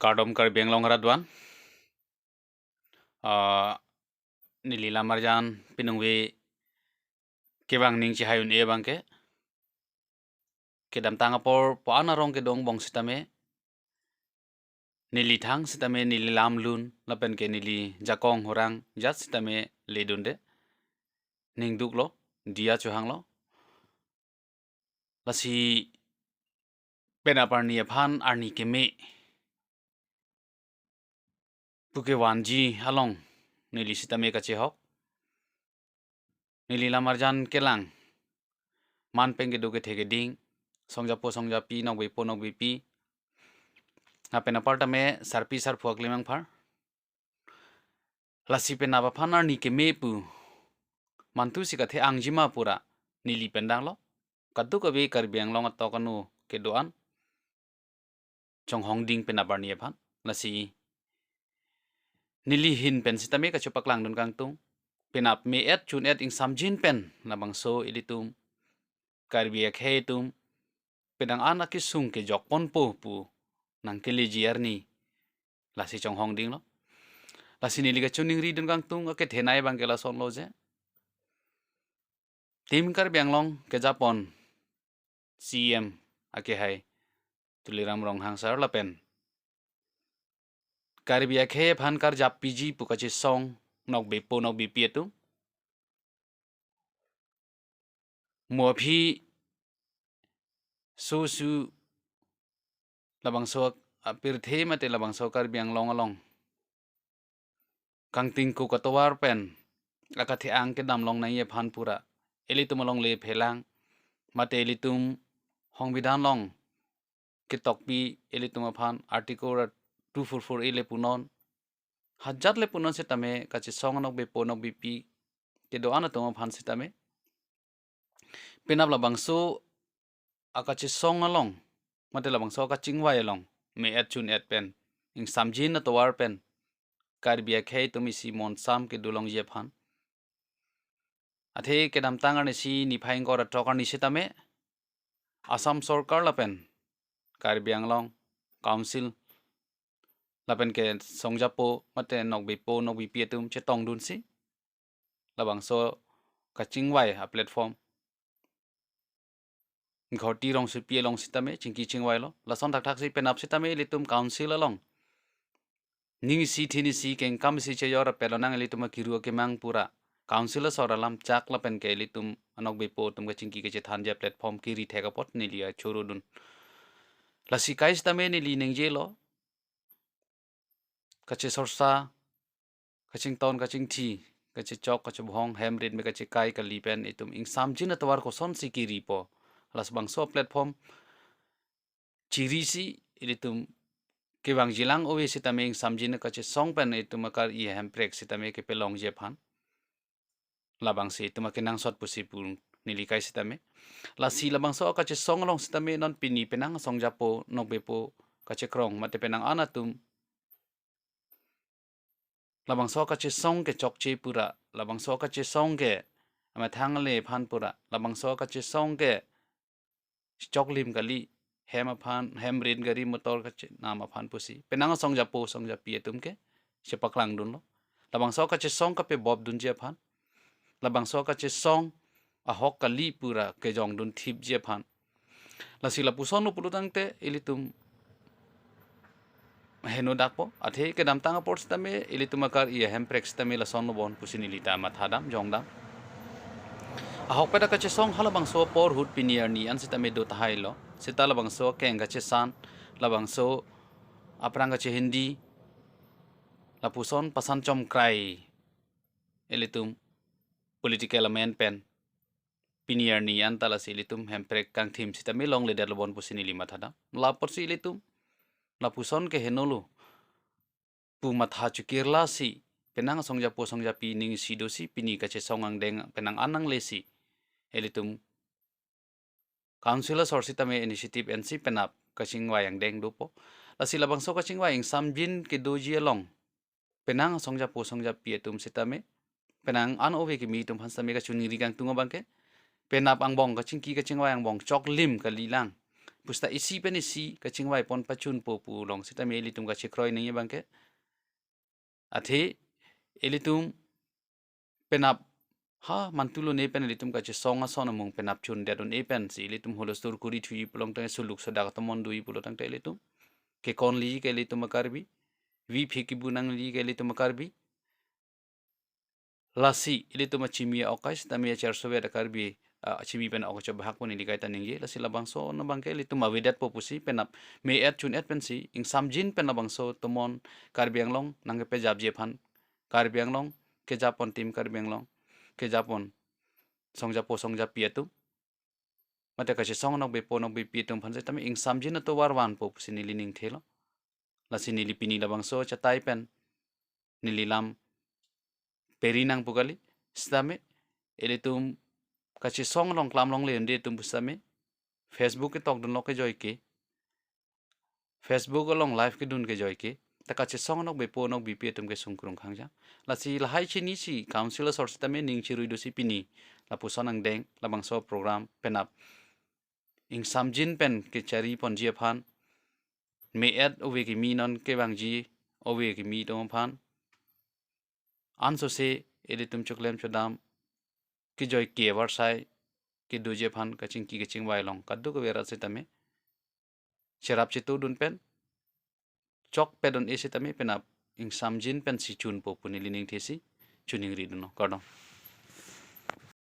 Kardom kar Benglong Radwan nili lamarjan pinungwi kebang ning ci hayun e bangke kedam tanga por po anarong ke dong bong sitame nili thang sitame nili lamlun lapen ke nili jakong horang jat sitame ledunde ning duklo dia chuhanglo lasi penapar ni phan arni keme puke wanji halong nili sitame kache hok nili lamarjan kelang man penge duke thege ding songja pi nog bi pi ngapen aparta me sarpi sar fuak limang phar lasi penapa phanar ni ke mepu mantu si kathe angjima pura nili pendang lo kadu kabe karbiang long atokanu ke doan chong hongding penabar ni phan lasi nili hin pen sitame ka chupaklang dun kang tung penap me et chun et ing samjin pen labang so ilitum karbia khe tum pedang anak ki sung ke jok pon po pu nang ke lejiar ni lasi chong hongding lo lasi nili ka chuning ri dun kang tung ke thenai bang ke la son lo je tim karbiang long ke japon cm ake hai tuliram rong hangsar lapen karbia khe phan kar jap piji pukachi song nok be po nok bi pietu mo phi su su labang so apir the mate labang so karbiang long along kang ting ku katawar pen akathi ang ke dam long nai phan pura elitum long le phelang mate elitum hong bidan long ke tokpi elitum phan article 244 ele punon hajat le punon se tame kachi song nok be po nok bi pi ke do ana tong phan se tame penap labang so akachi song along mate labang so ka chingwai along me et chun et pen ing samjin na towar pen karbia khe tumi si mon sam ke dulong je phan athe ke dam tangar ne si ni phaing gor tokar ni sitame asam sarkar lapen karbiang long council lapen ke songjapo mate nok bi po nok bi pietum che tong dun si labang so ka chingwai a platform Ghoti रong si pie long sitame chingki chingwai lo lason thak thak si penap sitame litum council along ning si thini si keng kam si che yor pelonang litum kiru ke mang pura council soralam chak la pen ke litum anok be po tum ka chingki ke che than je platform ki ri thega pot ni lia churu dun la si kai sitame ni li ning je lo ka che sorsa ka ching ton ka ching thi ka che chok ka che bhong hem rit me ka che kai ka li pen itum ing samjin atwar ko son si ki ri po las bang so platform ciri si ilitum kebang jilang owe sitame ing samjin ka che song pen itum akar I hemprek sitame ke pelong je phan labang si itum ke nang sot pusi pun nilikai sitame la si labang so ka che song long sitame non pini penang song japo nok bepo ka che krong mate penang anatum labang so ka che song ke chok che pura labang so ka che song ke ama thang le phan pura labang so ka che song ke chok lim kali hem aphan hem rin gari motor ka che nam aphan pusi penang song japo song japi etum ke sepaklang dun lo labang so ka che song ka pe bob dun je phan labang so ka che song a hok kali pura ke jong dun thip je phan la sila puson no pulutang te ilitum heno dakpo athe ke dam tanga ports tame ilitum akar I hem prex tame la son no bon pusini lita mathadam jongdam ahok peda ka che song halabang so por hut pinier ni an sitame do tahai lo sita labang so keng ka che san labang so aprang ka che hindi lapuson pasan chom krai elitum political man pen pinier ni an tala silitum hemprek kang thim sitame long le dalbon pusini lima thada la porsi ilitum lapuson ke henolu pu matha chukirla si penang songja po songja pi ning sidosi pini ka che songang deng penang anang lesi elitum councilor sorsitame initiative NC penap kaching wayang deng dupo lasi labang so kaching wayang samjin ke doji along penang songja po songja pi etum sitame penang an ove ke mi tum hansame ka chuni rigang tunga bangke penap ang bong kaching ki kaching wayang bong chok lim ka lilang pusta isi pen isi kaching wai pon pachun po pu long sita me elitum ka chikroi nang ye bangke athe elitum penap ha mantulo ne pen elitum ka chi songa sona mung penap chun dadon e pen si elitum holostur kuri thui pulong tang suluk sodak tamon dui pulo tang te elitum ke kon li ke elitum makarbi vi pheki bunang li ke elitum makarbi lasi elitum chimia okais tamia chersowe da karbi chimi pen ok chob hak poni likai taningi lasi labang so na bangke elitum awidat popusi penap me et chun et pensi ing samjin pen labang so tomon karbiang long nangke pe jab je phan karbiang long ke japon tim karbiang long ke japon songja po songja piatu mate kasi song nok be po nok be piatum phan se tami ing samjin to warwan popusi nilining thelo lasi nilipini labang so chatai pen nililam perinang pugali stame elitum kasi song long klam long le ende tum stame Facebook ke tok dun lok ke joy ke Facebook along live ke dun ke joy ke ta kasi song nok be po nok bi pi tum ke sungkrung khangja lasi lahai chini si councilor source tame ning chirui do si pini la pusonang deng labang so program penap ing samjin pen ke chari pon ji phan me et owe ki mi non ke bang ji owe ki mi tom phan an so se editum chuklem chodam ki joy ke warsai ki duje phan kaching ki kaching wailong kaddu ko vera se tame cherap chitu dun pen chok pedon ese tame penap ing samjin pen si chun po punilining thesi chuning ri duno kadong